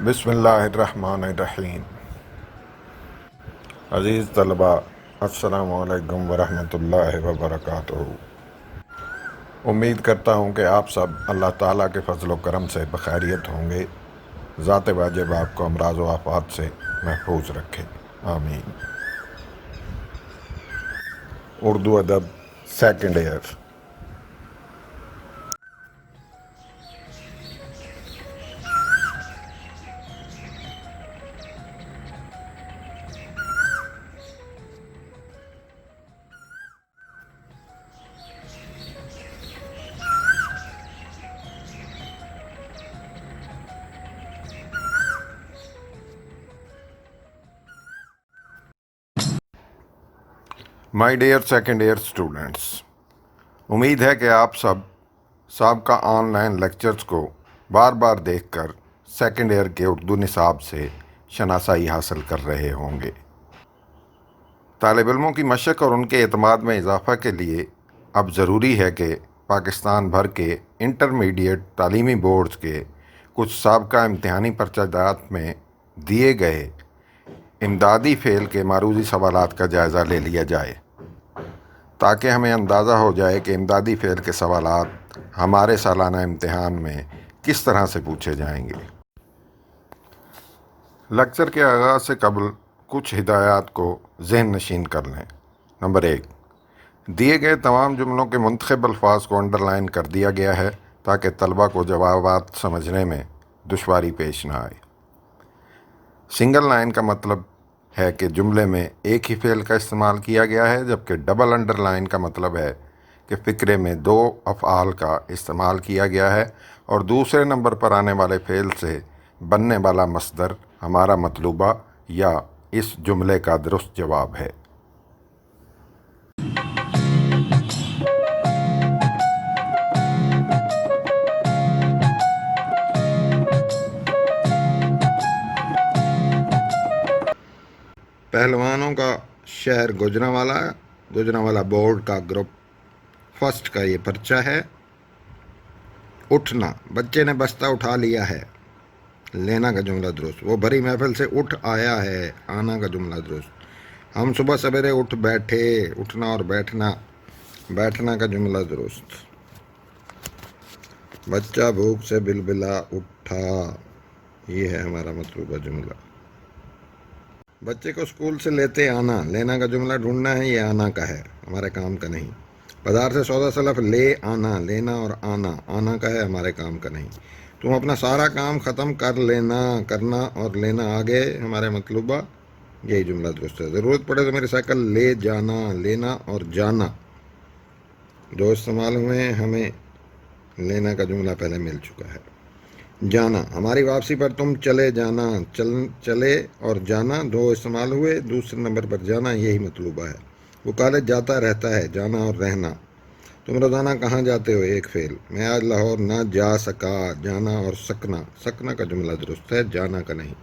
بسم اللہ الرحمن الرحیم۔ عزیز طلباء، السلام علیکم ورحمۃ اللہ وبرکاتہ۔ امید کرتا ہوں کہ آپ سب اللہ تعالیٰ کے فضل و کرم سے بخیریت ہوں گے۔ ذات واجب آپ کو امراض و آفات سے محفوظ رکھے، آمین۔ اردو ادب second year. My dear second year students, امید ہے کہ آپ سب سابقہ آن لائن لیکچرز کو بار بار دیکھ کر سیکنڈ ایئر کے اردو نصاب سے شناسائی حاصل کر رہے ہوں گے۔ طالب علموں کی مشق اور ان کے اعتماد میں اضافہ کے لیے اب ضروری ہے کہ پاکستان بھر کے انٹرمیڈیٹ تعلیمی بورڈز کے کچھ سابقہ امتحانی پرچہ جات میں دیے گئے امدادی فعل کے معروضی سوالات کا جائزہ لے لیا جائے، تاکہ ہمیں اندازہ ہو جائے کہ امدادی فعل کے سوالات ہمارے سالانہ امتحان میں کس طرح سے پوچھے جائیں گے۔ لیکچر کے آغاز سے قبل کچھ ہدایات کو ذہن نشین کر لیں۔ نمبر 1، دیے گئے تمام جملوں کے منتخب الفاظ کو انڈر لائن کر دیا گیا ہے تاکہ طلبہ کو جوابات سمجھنے میں دشواری پیش نہ آئے۔ سنگل لائن کا مطلب ہے کہ جملے میں ایک ہی فعل کا استعمال کیا گیا ہے، جبکہ ڈبل انڈر لائن کا مطلب ہے کہ فقرے میں دو افعال کا استعمال کیا گیا ہے اور دوسرے نمبر پر آنے والے فعل سے بننے والا مصدر ہمارا مطلوبہ یا اس جملے کا درست جواب ہے۔ پہلوانوں کا شہر گوجرانوالا بورڈ کا گروپ فرسٹ کا یہ پرچہ ہے۔ اٹھنا، بچے نے بستہ اٹھا لیا ہے، لینا کا جملہ درست۔ وہ بھری محفل سے اٹھ آیا ہے، آنا کا جملہ درست۔ ہم صبح سویرے اٹھ بیٹھے، اٹھنا اور بیٹھنا کا جملہ درست۔ بچہ بھوک سے بلبلا اٹھا، یہ ہے ہمارا مطلوبہ جملہ۔ بچے کو اسکول سے لیتے آنا، لینا کا جملہ ڈھونڈنا ہے، یہ آنا کا ہے، ہمارے کام کا نہیں۔ بازار سے سودا سلف لے آنا، لینا اور آنا کا ہے، ہمارے کام کا نہیں۔ تم اپنا سارا کام ختم کر لینا، کرنا اور لینا آگے ہمارے مطلوبہ، یہی جملہ درست ہے۔ ضرورت پڑے تو میری سائیکل لے جانا، لینا اور جانا دو استعمال ہوئے ہیں، ہمیں لینا کا جملہ پہلے مل چکا ہے۔ جانا، ہماری واپسی پر تم چلے جانا، چلے اور جانا دو استعمال ہوئے، دوسرے نمبر پر جانا یہی مطلوبہ ہے۔ وہ کالج جاتا رہتا ہے، جانا اور رہنا۔ تم روزانہ کہاں جاتے ہو، ایک فعل۔ میں آج لاہور نہ جا سکا، جانا اور سکنا کا جملہ درست ہے، جانا کا نہیں۔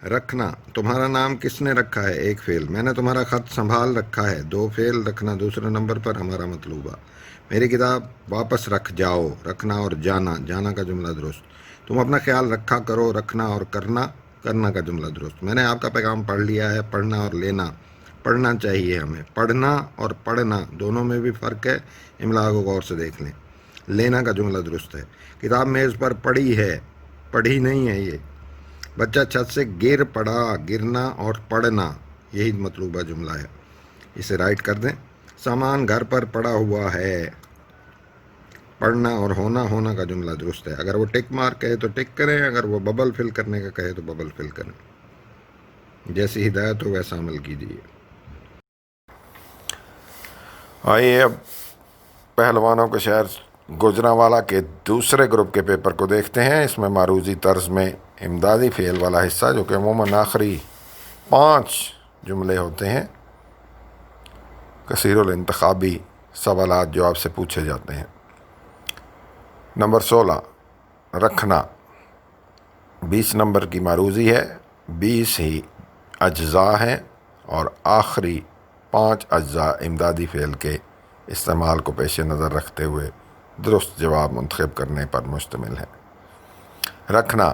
رکھنا، تمہارا نام کس نے رکھا ہے، ایک فعل۔ میں نے تمہارا خط سنبھال رکھا ہے، دو فعل۔ رکھنا دوسرے نمبر پر، ہمارا مطلوبہ۔ میری کتاب واپس رکھ جاؤ، رکھنا اور جانا کا جملہ درست۔ تم اپنا خیال رکھا کرو، رکھنا اور کرنا کا جملہ درست۔ میں نے آپ کا پیغام پڑھ لیا ہے، پڑھنا اور لینا، پڑھنا چاہیے ہمیں۔ پڑھنا اور پڑھنا دونوں میں بھی فرق ہے، املا کو غور سے دیکھ لیں۔ لینا کا جملہ درست ہے۔ کتاب میز پر پڑھی ہے، پڑھی نہیں ہے یہ۔ بچہ چھت سے گر پڑا، گرنا اور پڑھنا یہی مطلوبہ جملہ ہے، اسے رائٹ کر دیں۔ سامان گھر پر پڑا ہوا ہے، پڑھنا اور ہونا کا جملہ درست ہے۔ اگر وہ ٹک مارک کہے تو ٹک کریں، اگر وہ ببل فل کرنے کا کہے تو ببل فل کریں۔ جیسی ہدایت ہو ویسا عمل کیجیے۔ آئیے اب پہلوانوں کے شہر گوجرانوالا کے دوسرے گروپ کے پیپر کو دیکھتے ہیں۔ اس میں معروضی طرز میں امدادی فعل والا حصہ، جو کہ عموماً آخری 5 جملے ہوتے ہیں، کثیر الانتخابی سوالات جو آپ سے پوچھے جاتے ہیں۔ نمبر 16، رکھنا 20 نمبر کی معروضی ہے، 20 ہی اجزاء ہیں اور آخری 5 اجزاء امدادی فعل کے استعمال کو پیش نظر رکھتے ہوئے درست جواب منتخب کرنے پر مشتمل ہے۔ رکھنا